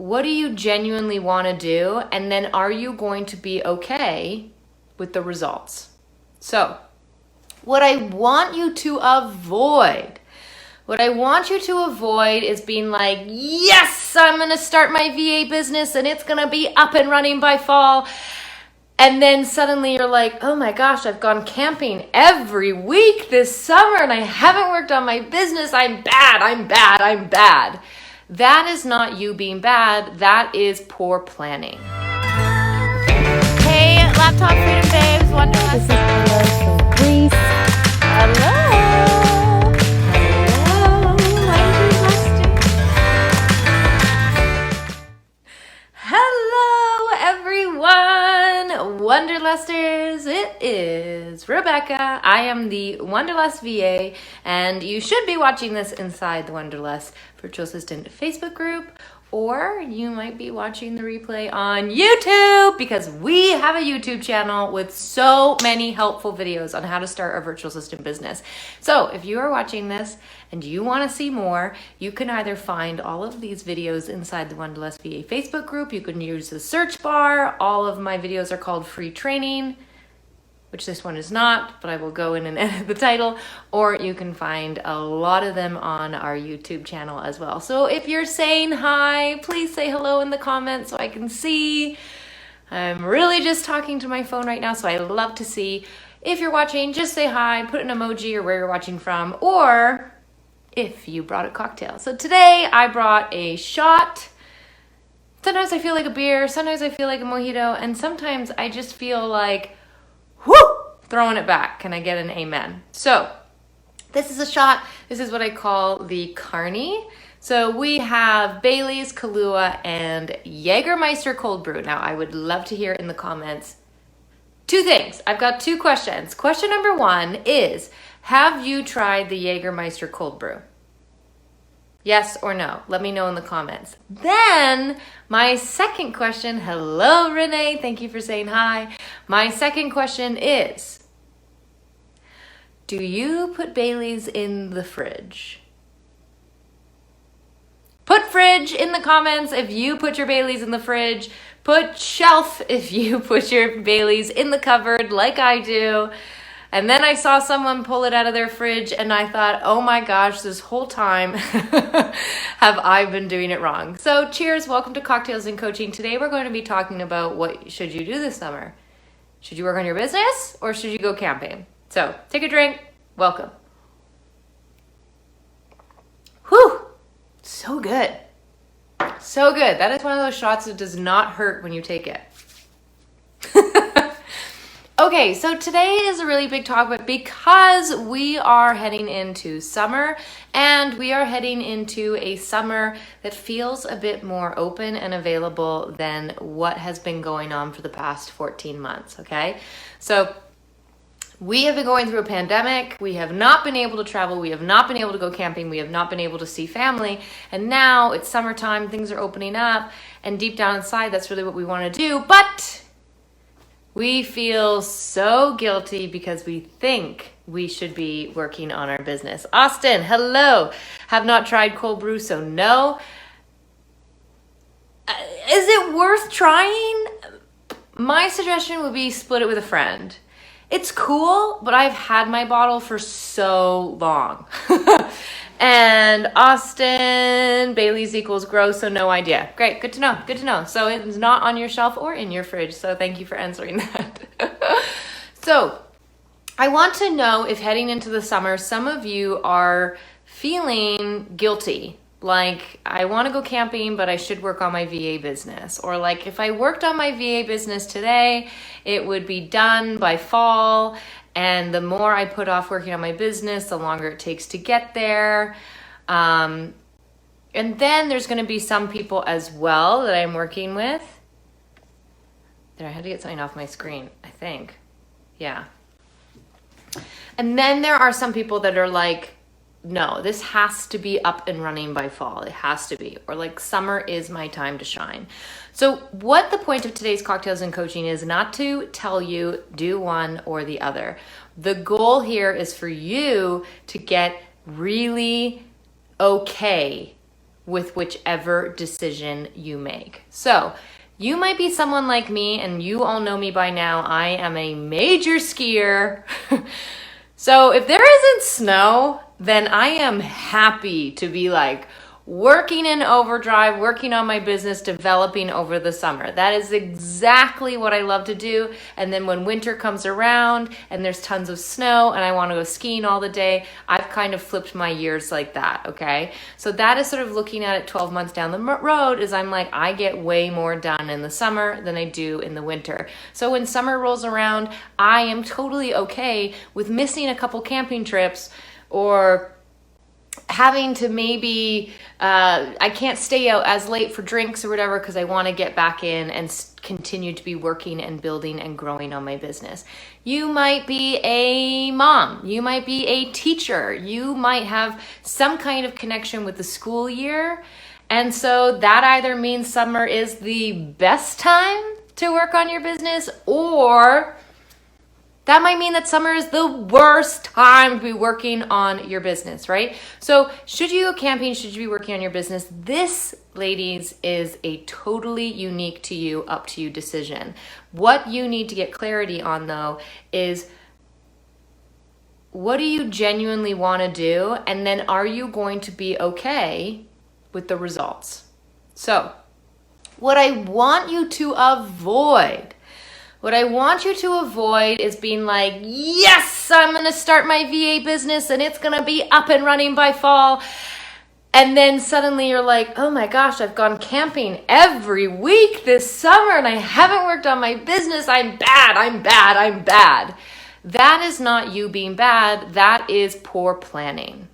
what do you genuinely want to do? And then are you going to be okay with the results? So what I want you to avoid is being like, yes, I'm going to start my VA business and it's going to be up and running by fall. And then suddenly you're like, oh my gosh, I've gone camping every week this summer and I haven't worked on my business. I'm bad. That is not you being bad. That is poor planning. Hey, Laptop Freedom Babes, Wanderlust. This is Hello from Greece. Hello. Hello, everyone. Wanderlusters, it is Rebecca. I am the Wanderlust VA, and you should be watching this inside the Wanderlust Virtual Assistant Facebook group, or you might be watching the replay on YouTube because we have a YouTube channel with so many helpful videos on how to start a virtual assistant business. So if you are watching this and you want to see more, you can either find all of these videos inside the Wanderlust VA Facebook group. You can use the search bar. All of my videos are called free training, which this one is not, but I will go in and edit the title, or you can find a lot of them on our YouTube channel as well. So if you're saying hi, please say hello in the comments so I can see. I'm really just talking to my phone right now, so I love to see. If you're watching, just say hi, put an emoji or where you're watching from, or if you brought a cocktail. So today I brought a shot. Sometimes I feel like a beer, sometimes I feel like a mojito, and sometimes I just feel like, whoo, throwing it back. Can I get an amen? So this is a shot. This is what I call the Carney. So we have Bailey's, Kahlua, and Jägermeister cold brew. Now I would love to hear in the comments two things. I've got two questions. Question number one is, have you tried the Jägermeister cold brew? Yes or no? Let me know in the comments. Then my second question, hello Renee, thank you for saying hi. My second question is, do you put Bailey's in the fridge? Put fridge in the comments if you put your Bailey's in the fridge. Put shelf if you put your Bailey's in the cupboard like I do. And then I saw someone pull it out of their fridge and I thought, oh my gosh, this whole time have I been doing it wrong. So cheers, welcome to Cocktails and Coaching. Today we're going to be talking about what should you do this summer. Should you work on your business or should you go camping? So take a drink, welcome. Whew, so good. So good. That is one of those shots that does not hurt when you take it. Okay, so today is a really big topic because we are heading into summer and we are heading into a summer that feels a bit more open and available than what has been going on for the past 14 months, okay? So we have been going through a pandemic. We have not been able to travel. We have not been able to go camping. We have not been able to see family. And now it's summertime, things are opening up, and deep down inside, that's really what we want to do. But we feel so guilty because we think we should be working on our business. Austin, hello. Have not tried cold brew, so no. Is it worth trying? My suggestion would be split it with a friend. It's cool, but I've had my bottle for so long. And Austin, Bailey's equals gross, so no idea. Great, good to know, good to know. So it's not on your shelf or in your fridge, so thank you for answering that. So I want to know if heading into the summer, some of you are feeling guilty. Like, I want to go camping, but I should work on my VA business. Or like, if I worked on my VA business today, it would be done by fall. And the more I put off working on my business, the longer it takes to get there. And then there's going to be some people as well that I'm working with. There, I had to get something off my screen, I think. Yeah. And then there are some people that are like, no, this has to be up and running by fall. It has to be. Or like, summer is my time to shine. So what the point of today's Cocktails and Coaching is not to tell you do one or the other. The goal here is for you to get really okay with whichever decision you make. So you might be someone like me, and you all know me by now. I am a major skier. So if there isn't snow, then I am happy to be like working in overdrive, working on my business, developing over the summer. That is exactly what I love to do. And then when winter comes around and there's tons of snow and I want to go skiing all the day, I've kind of flipped my years like that, okay? So that is sort of looking at it 12 months down the road, is I'm like, I get way more done in the summer than I do in the winter. So when summer rolls around, I am totally okay with missing a couple camping trips, or having to maybe, I can't stay out as late for drinks or whatever because I want to get back in and continue to be working and building and growing on my business. You might be a mom. You might be a teacher. You might have some kind of connection with the school year. And so that either means summer is the best time to work on your business, or that might mean that summer is the worst time to be working on your business, right? So should you go camping? Should you be working on your business? This, ladies, is a totally unique to you, up to you decision. What you need to get clarity on, though, is what do you genuinely want to do? And then are you going to be okay with the results? So what I want you to avoid is being like, yes, I'm going to start my VA business and it's going to be up and running by fall. And then suddenly you're like, oh my gosh, I've gone camping every week this summer and I haven't worked on my business. I'm bad. That is not you being bad. That is poor planning.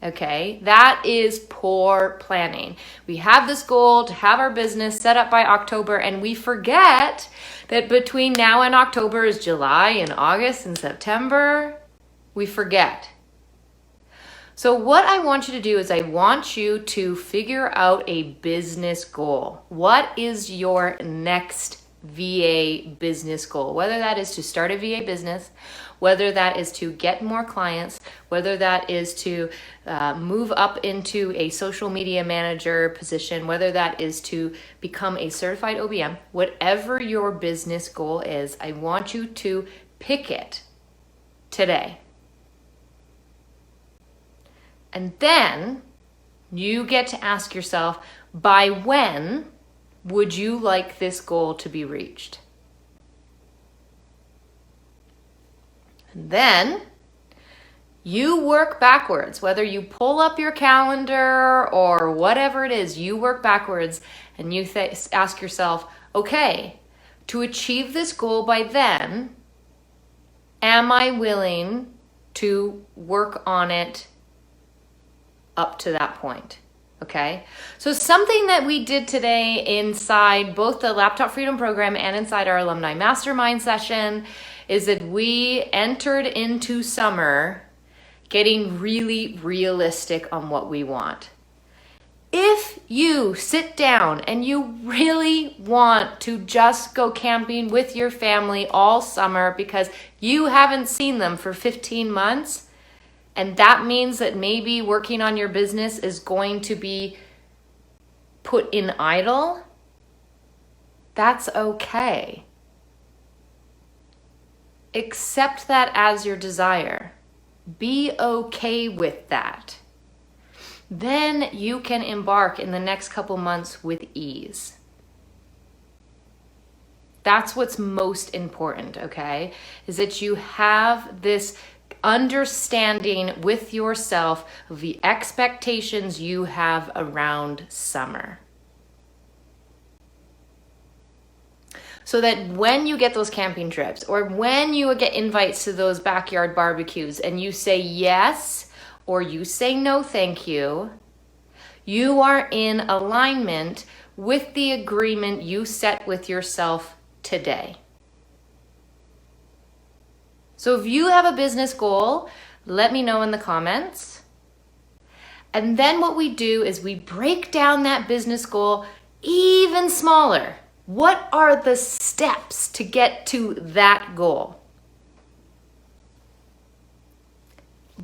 Okay, that is poor planning. We have this goal to have our business set up by October, and we forget that between now and October is July and August and September. We forget. So what I want you to do is I want you to figure out a business goal. What is your next VA business goal? Whether that is to start a VA business, whether that is to get more clients, whether that is to move up into a social media manager position, whether that is to become a certified OBM, whatever your business goal is, I want you to pick it today. And then you get to ask yourself, by when would you like this goal to be reached? And then you work backwards. Whether you pull up your calendar or whatever it is, you work backwards and you ask yourself, okay, to achieve this goal by then, am I willing to work on it up to that point? Okay, so something that we did today inside both the Laptop Freedom Program and inside our Alumni Mastermind session is that we entered into summer getting really realistic on what we want. If you sit down and you really want to just go camping with your family all summer because you haven't seen them for 15 months, and that means that maybe working on your business is going to be put in idle, that's okay. Accept that as your desire. Be okay with that. Then you can embark in the next couple months with ease. That's what's most important, okay? Is that you have this understanding with yourself of the expectations you have around summer. So that when you get those camping trips or when you get invites to those backyard barbecues and you say yes or you say no thank you, you are in alignment with the agreement you set with yourself today. So if you have a business goal, let me know in the comments. And then what we do is we break down that business goal even smaller. What are the steps to get to that goal?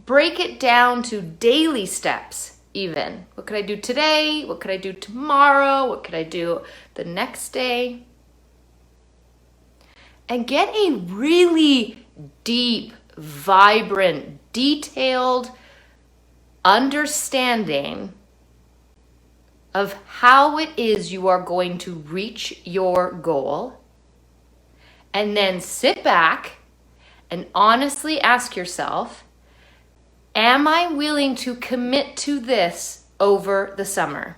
Break it down to daily steps, even. What could I do today? What could I do tomorrow? What could I do the next day? And get a really deep, vibrant, detailed understanding of how it is you are going to reach your goal. And then sit back and honestly ask yourself, am I willing to commit to this over the summer?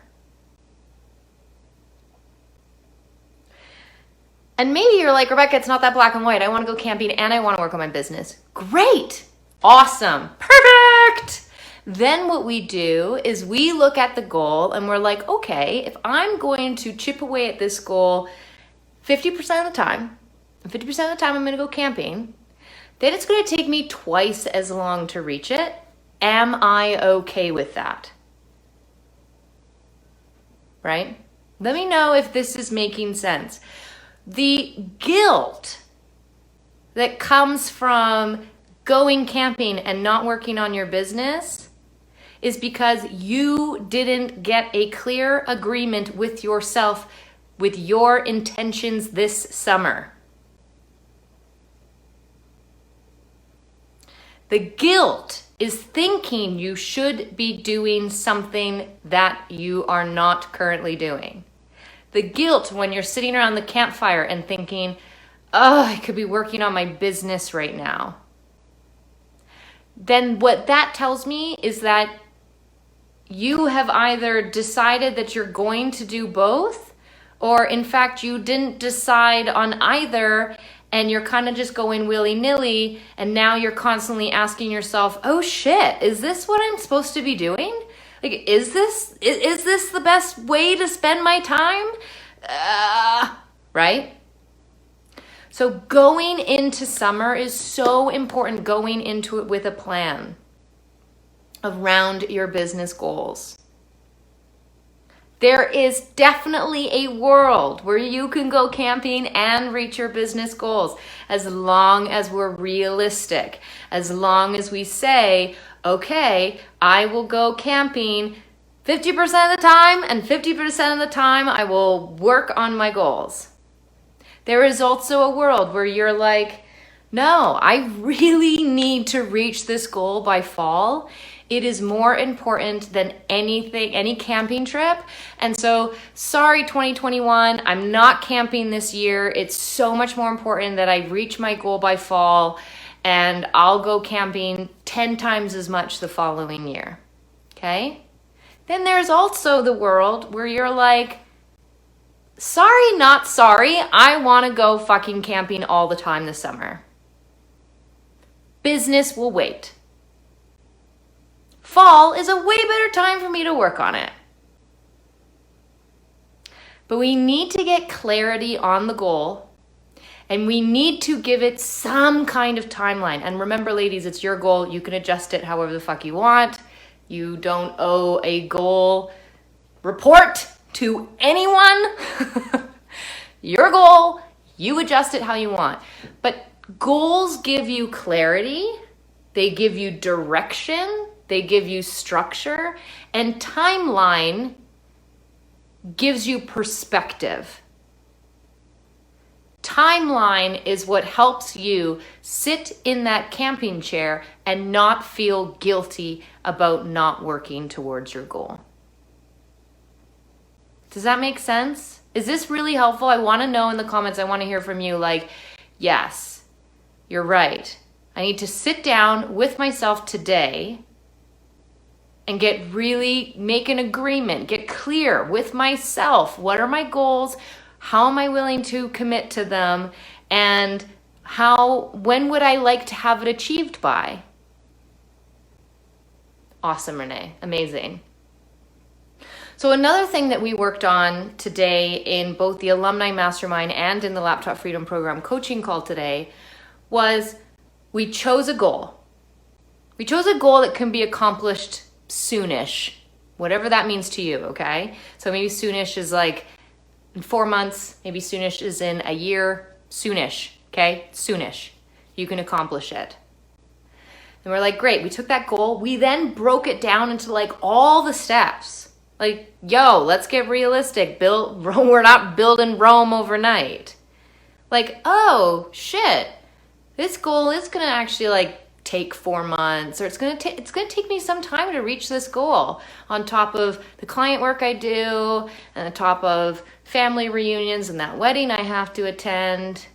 And maybe you're like, Rebecca, it's not that black and white. I want to go camping and I want to work on my business. Great. Awesome. Perfect. Then what we do is we look at the goal and we're like, okay, if I'm going to chip away at this goal 50% of the time, and 50% of the time I'm going to go camping, then it's going to take me twice as long to reach it. Am I okay with that? Right? Let me know if this is making sense. The guilt that comes from going camping and not working on your business is because you didn't get a clear agreement with yourself, with your intentions this summer. The guilt is thinking you should be doing something that you are not currently doing. The guilt when you're sitting around the campfire and thinking, oh, I could be working on my business right now. Then what that tells me is that you have either decided that you're going to do both, or in fact, you didn't decide on either and you're kind of just going willy-nilly, and now you're constantly asking yourself, oh shit, is this what I'm supposed to be doing? Like, is this the best way to spend my time? Right? So going into summer is so important, going into it with a plan around your business goals. There is definitely a world where you can go camping and reach your business goals as long as we're realistic, as long as we say, okay, I will go camping 50% of the time and 50% of the time I will work on my goals. There is also a world where you're like, no, I really need to reach this goal by fall. It is more important than anything, any camping trip. And so, sorry, 2021, I'm not camping this year. It's so much more important that I reach my goal by fall, and I'll go camping 10 times as much the following year. Okay? Then there's also the world where you're like, sorry, not sorry. I want to go fucking camping all the time this summer. Business will wait. Fall is a way better time for me to work on it. But we need to get clarity on the goal, and we need to give it some kind of timeline. And remember, ladies, it's your goal. You can adjust it however the fuck you want. You don't owe a goal report to anyone. Your goal, you adjust it how you want. But goals give you clarity. They give you direction. They give you structure, and timeline gives you perspective. Timeline is what helps you sit in that camping chair and not feel guilty about not working towards your goal. Does that make sense? Is this really helpful? I want to know in the comments. I want to hear from you like, yes, you're right. I need to sit down with myself today and make an agreement, get clear with myself. What are my goals? How am I willing to commit to them? And when would I like to have it achieved by? Awesome, Renee. Amazing. So another thing that we worked on today in both the Alumni Mastermind and in the Laptop Freedom Program coaching call today was we chose a goal. We chose a goal that can be accomplished soonish, whatever that means to you, okay? So maybe soonish is like in 4 months, maybe soonish is in a year, soonish, okay? Soonish. You can accomplish it. And we're like, great, we took that goal. We then broke it down into like all the steps. Like, yo, let's get realistic. We're not building Rome overnight. Like, oh, shit. This goal is going to actually like take 4 months, or it's going to take me some time to reach this goal, on top of the client work I do, and on top of family reunions and that wedding I have to attend.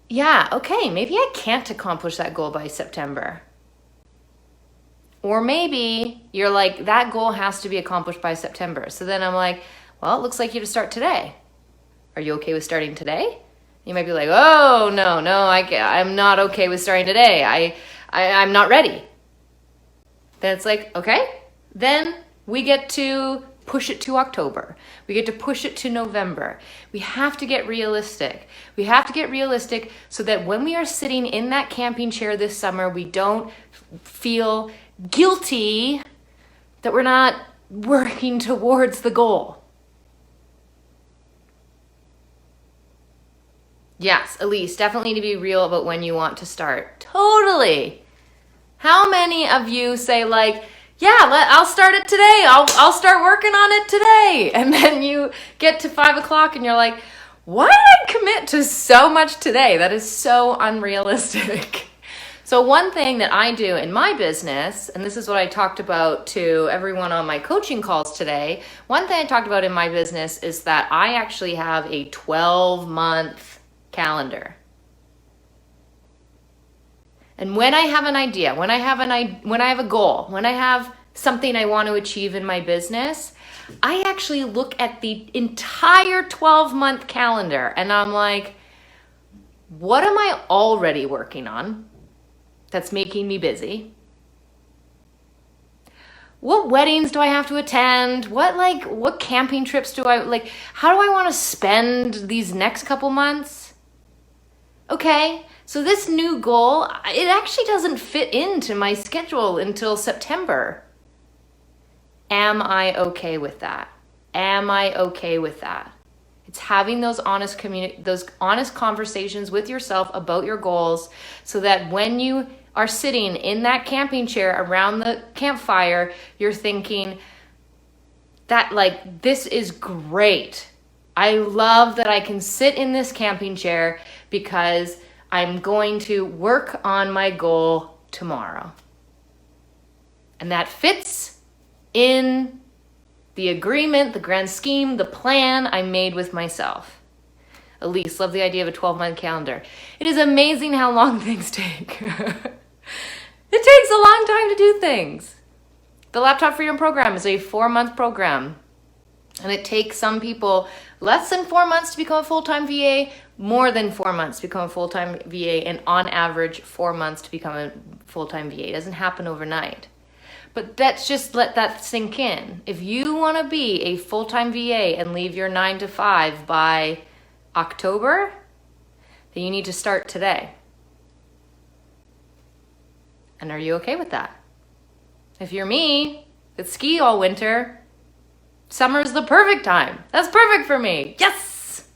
Yeah, okay, maybe I can't accomplish that goal by September. Or maybe you're like, that goal has to be accomplished by September. So then I'm like, well, it looks like you have to start today. Are you okay with starting today? You might be like, oh, no, I'm not okay with starting today. I'm not ready. Then it's like, okay, then we get to push it to October. We get to push it to November. We have to get realistic. We have to get realistic so that when we are sitting in that camping chair this summer, we don't feel guilty that we're not working towards the goal. Yes, Elise, definitely need to be real about when you want to start. Totally. How many of you say like, yeah, I'll start it today. I'll start working on it today. And then you get to 5 o'clock and you're like, why did I commit to so much today? That is so unrealistic. So one thing that I do in my business, and this is what I talked about to everyone on my coaching calls today, one thing I talked about in my business is that I actually have a 12-month calendar. And when I have an idea, when I have a goal, when I have something I want to achieve in my business, I actually look at the entire 12-month calendar and I'm like, what am I already working on that's making me busy? What weddings do I have to attend? What camping trips do I like? How do I want to spend these next couple months? Okay, so this new goal, it actually doesn't fit into my schedule until September. Am I okay with that? Am I okay with that? It's having those honest conversations with yourself about your goals so that when you are sitting in that camping chair around the campfire, you're thinking that like, this is great. I love that I can sit in this camping chair because I'm going to work on my goal tomorrow. And that fits in the agreement, the grand scheme, the plan I made with myself. Elise, love the idea of a 12-month calendar. It is amazing how long things take. It takes a long time to do things. The Laptop Freedom Program is a 4-month program. And it takes some people less than 4 months to become a full-time VA, more than 4 months to become a full-time VA, and on average 4 months to become a full-time VA. It doesn't happen overnight. But let's just let that sink in. If you want to be a full-time VA and leave your 9 to 5 by October, then you need to start today. And are you okay with that? If you're me, that ski all winter, summer's the perfect time. That's perfect for me. Yes!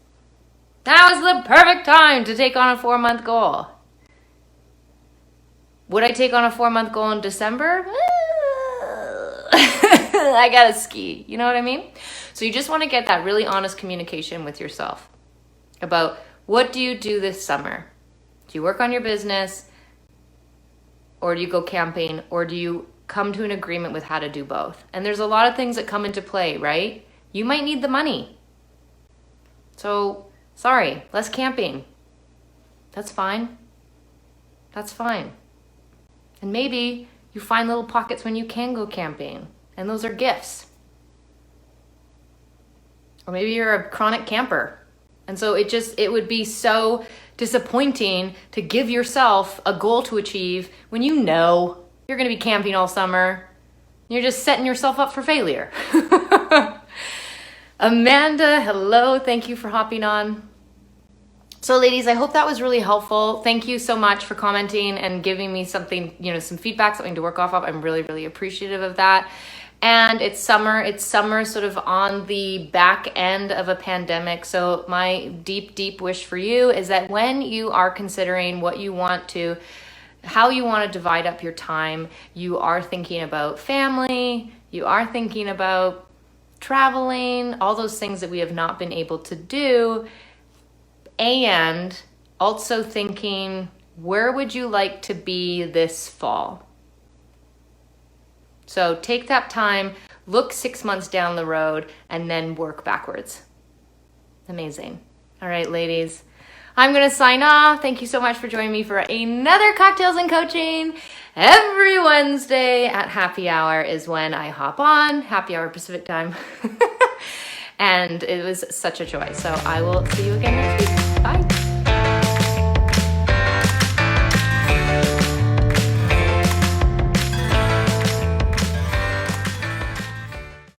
Now is the perfect time to take on a 4-month goal. Would I take on a 4-month goal in December? I gotta ski. You know what I mean? So you just want to get that really honest communication with yourself about what do you do this summer? Do you work on your business? Or do you go camping? Or do you come to an agreement with how to do both? And there's a lot of things that come into play, right? You might need the money. So, sorry, less camping. That's fine. That's fine. And maybe you find little pockets when you can go camping, and those are gifts. Or maybe you're a chronic camper. And so it would be so disappointing to give yourself a goal to achieve when you know you're going to be camping all summer. You're just setting yourself up for failure. Amanda, hello. Thank you for hopping on. So ladies, I hope that was really helpful. Thank you so much for commenting and giving me something, some feedback, something to work off of. I'm really, really appreciative of that. And it's summer sort of on the back end of a pandemic. So my deep, deep wish for you is that when you are considering what you want to how you want to divide up your time. You are thinking about family, you are thinking about traveling, all those things that we have not been able to do, and also thinking, where would you like to be this fall? So take that time, look 6 months down the road, and then work backwards. Amazing. All right, ladies, I'm going to sign off. Thank you so much for joining me for another Cocktails and Coaching. Every Wednesday at happy hour is when I hop on, happy hour Pacific time. And it was such a joy. So I will see you again next week. Bye.